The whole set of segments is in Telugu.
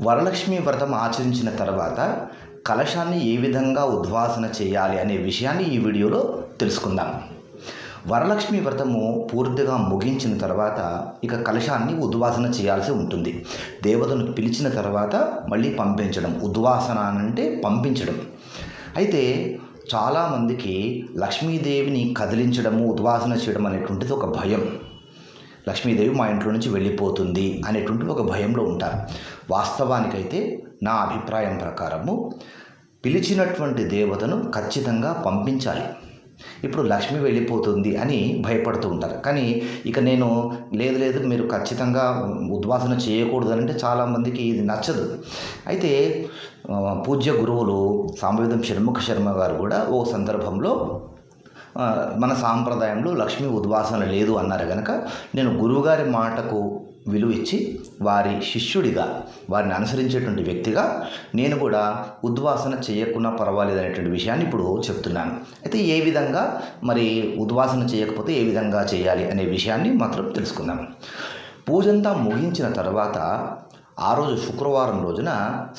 వరలక్ష్మి వ్రతం ఆచరించిన తర్వాత కలశాన్ని ఏ విధంగా ఉద్వాసన చేయాలి అనే విషయాన్ని ఈ వీడియోలో తెలుసుకుందాం. వరలక్ష్మి వ్రతము పూర్తిగా ముగించిన తర్వాత ఇక కలశాన్ని ఉద్వాసన చేయాల్సి ఉంటుంది. దేవతను పిలిచిన తర్వాత మళ్ళీ పంపించడం. ఉద్వాసన అంటే పంపించడం. అయితే చాలామందికి లక్ష్మీదేవిని కదిలించడము, ఉద్వాసన చేయడం అనేటువంటిది ఒక భయం. లక్ష్మీదేవి మా ఇంట్లో నుంచి వెళ్ళిపోతుంది అనేటువంటి ఒక భయంలో ఉంటారు. వాస్తవానికైతే నా అభిప్రాయం ప్రకారము పిలిచినటువంటి దేవతను ఖచ్చితంగా పంపించాలి. ఇప్పుడు లక్ష్మి వెళ్ళిపోతుంది అని భయపడుతూ ఉంటారు. కానీ ఇక నేను లేదు మీరు ఖచ్చితంగా ఉద్వాసన చేయకూడదు అంటే చాలామందికి ఇది నచ్చదు. అయితే పూజ్య గురువులు సామవేదం షణ్ముఖ శర్మ గారు కూడా ఓ సందర్భంలో మన సాంప్రదాయంలో లక్ష్మీ ఉద్వాసన లేదు అన్నారు కనుక నేను గురువుగారి మాటకు విలువ ఇచ్చి వారి శిష్యుడిగా, వారిని అనుసరించేటువంటి వ్యక్తిగా నేను కూడా ఉద్వాసన చేయకున్నా పర్వాలేదు అనేటువంటి విషయాన్ని ఇప్పుడు చెప్తున్నాను. అయితే ఏ విధంగా మరి ఉద్వాసన చేయకపోతే ఏ విధంగా చేయాలి అనే విషయాన్ని మాత్రం తెలుసుకుందాం. పూజంతా ముగించిన తర్వాత ఆ రోజు శుక్రవారం రోజున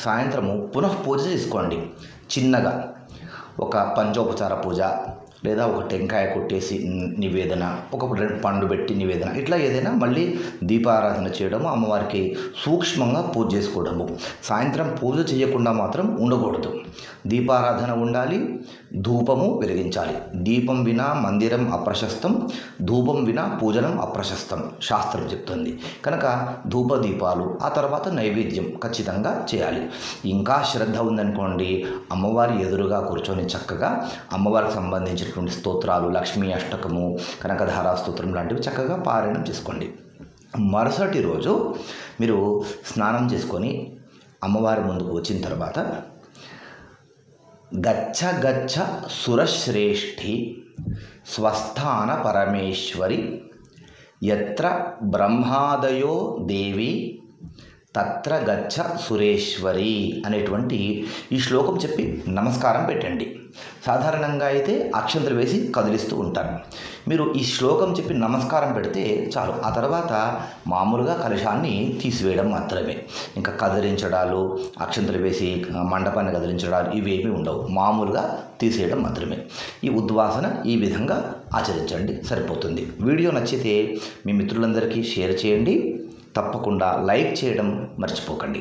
సాయంత్రము పునః పూజ చేసుకోండి. చిన్నగా ఒక పంచోపచార పూజ లేదా ఒక టెంకాయ కొట్టేసి నివేదన, ఒక పండు పెట్టి నివేదన, ఇట్లా ఏదైనా మళ్ళీ దీపారాధన చేయడము, అమ్మవారికి సూక్ష్మంగా పూజ చేసుకోవడము. సాయంత్రం పూజ చేయకుండా మాత్రం ఉండకూడదు. దీపారాధన ఉండాలి, ధూపము వెలిగించాలి. దీపం వినా మందిరం అప్రశస్తం, ధూపం వినా పూజనం అప్రశస్తం శాస్త్రం చెప్తుంది. కనుక ధూప దీపాలు, ఆ తర్వాత నైవేద్యం ఖచ్చితంగా చేయాలి. ఇంకా శ్రద్ధ ఉందనుకోండి, అమ్మవారి ఎదురుగా కూర్చొని చక్కగా అమ్మవారికి సంబంధించినటువంటి స్తోత్రాలు, లక్ష్మీ అష్టకము, కనకధారా స్తోత్రం లాంటివి చక్కగా పారాయణం చేసుకోండి. మరుసటి రోజు మీరు స్నానం చేసుకొని అమ్మవారి ముందుకు వచ్చిన తర్వాత గచ్చ గచ్చ సురశ్రేష్ఠి స్వస్థాన పరమేశ్వరి యత్ర బ్రహ్మాదయో దేవి తత్ర గచ్చ సురేశ్వరి అనేటువంటి ఈ శ్లోకం చెప్పి నమస్కారం పెట్టండి. సాధారణంగా అయితే అక్షంతలు వేసి కదిలిస్తూ ఉంటారు. మీరు ఈ శ్లోకం చెప్పి నమస్కారం పెడితే చాలు. ఆ తర్వాత మామూలుగా కలశాన్ని తీసివేయడం మాత్రమే. ఇంకా కదిలించడాలు, అక్షంతలు వేసి మండపాన్ని కదిలించడాలు ఇవేమీ ఉండవు. మామూలుగా తీసేయడం మాత్రమే. ఈ ఉద్వాసన ఈ విధంగా ఆచరించండి, సరిపోతుంది. వీడియో నచ్చితే మీ మిత్రులందరికీ షేర్ చేయండి. తప్పకుండా లైక్ చేయడం మర్చిపోకండి.